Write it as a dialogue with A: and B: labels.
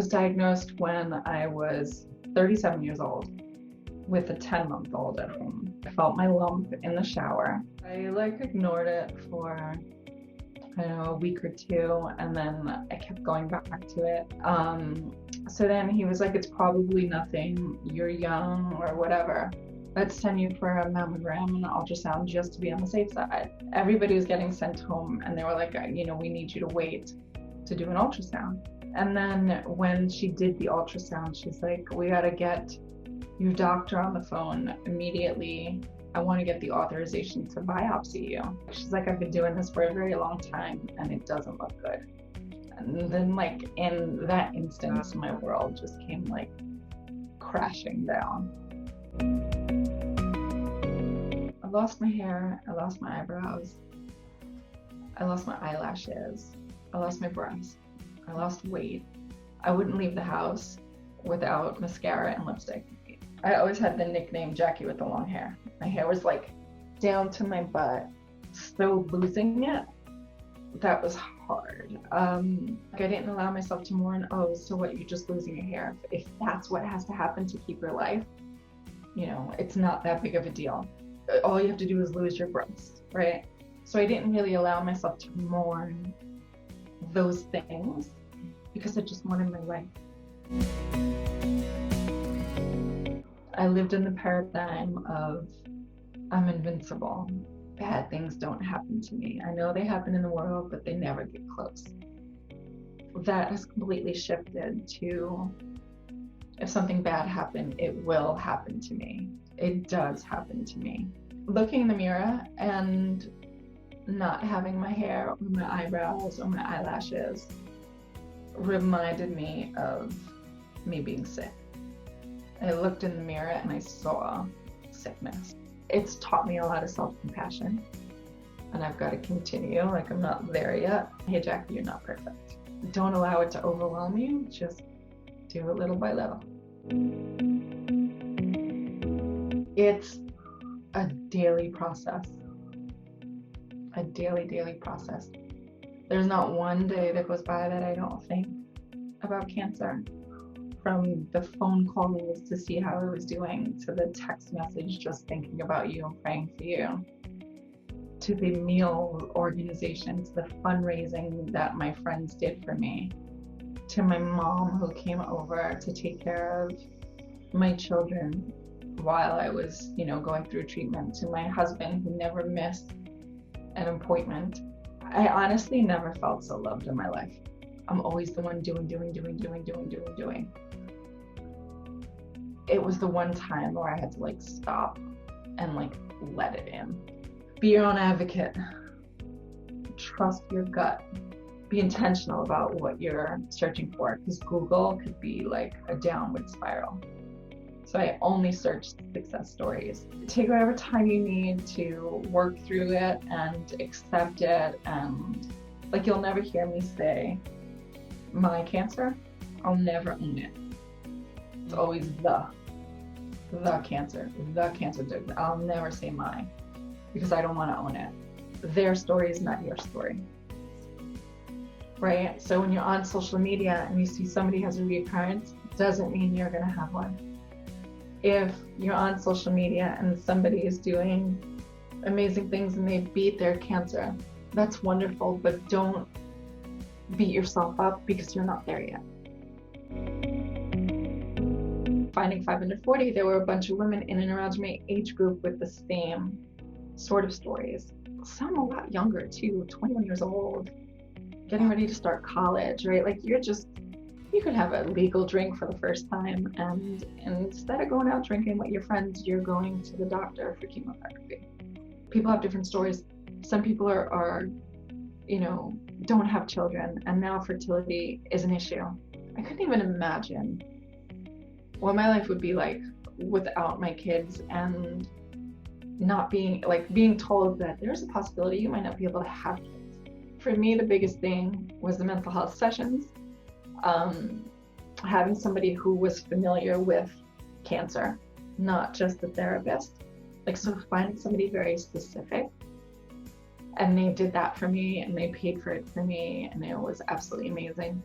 A: was diagnosed when I was 37 years old with a 10-month-old at home. I felt my lump in the shower. I ignored it for, I don't know, a week or two, and then I kept going back to it. So then he was like, it's probably nothing, you're young or whatever. Let's send you for a mammogram and an ultrasound just to be on the safe side. Everybody was getting sent home and they were like, we need you to wait to do an ultrasound. And then when she did the ultrasound, she's like, we gotta get your doctor on the phone immediately. I want to get the authorization to biopsy you. She's like, I've been doing this for a very long time and it doesn't look good. And then in that instance, my world just came crashing down. I lost my hair, I lost my eyebrows, I lost my eyelashes, I lost my breasts, I lost weight. I wouldn't leave the house without mascara and lipstick. I always had the nickname Jackie with the long hair. My hair was down to my butt. So losing it, that was hard. I didn't allow myself to mourn, so what, you're just losing your hair. If that's what has to happen to keep your life, it's not that big of a deal. All you have to do is lose your breasts, right? So I didn't really allow myself to mourn those things because I just wanted my life. I lived in the paradigm of I'm invincible. Bad things don't happen to me. I know they happen in the world, but they never get close. That has completely shifted to if something bad happened, it will happen to me. It does happen to me. Looking in the mirror and not having my hair or my eyebrows or my eyelashes reminded me of me being sick. I looked in the mirror and I saw sickness. It's taught me a lot of self-compassion, and I've got to continue. I'm not there yet. Hey, Jackie, you're not perfect. Don't allow it to overwhelm you. Just do it little by little. It's a daily process. A daily process. There's not one day that goes by that I don't think about cancer. From the phone calls to see how I was doing, to the text message just thinking about you and praying for you, to the meal organization, to the fundraising that my friends did for me, to my mom who came over to take care of my children while I was, going through treatment, to my husband who never missed an appointment. I honestly never felt so loved in my life. I'm always the one doing. It was the one time where I had to stop and let it in. Be your own advocate. Trust your gut. Be intentional about what you're searching for, because Google could be a downward spiral. So I only search success stories. Take whatever time you need to work through it and accept it, and you'll never hear me say my cancer. I'll never own it. It's always the cancer. I'll never say mine because I don't want to own it. Their story is not your story, right? So when you're on social media and you see somebody has a reoccurrence, doesn't mean you're going to have one. If you're on social media and somebody is doing amazing things and they beat their cancer, that's wonderful, but don't beat yourself up because you're not there yet. Finding 540, there were a bunch of women in and around my age group with the same sort of stories. Some a lot younger too, 21 years old, getting ready to start college, right? You could have a legal drink for the first time, and instead of going out drinking with your friends, you're going to the doctor for chemotherapy. People have different stories. Some people are don't have children, and now fertility is an issue. I couldn't even imagine what my life would be like without my kids, and not being told that there's a possibility you might not be able to have kids. For me, the biggest thing was the mental health sessions. Having somebody who was familiar with cancer, not just the therapist, finding somebody very specific, and they did that for me and they paid for it for me, and it was absolutely amazing.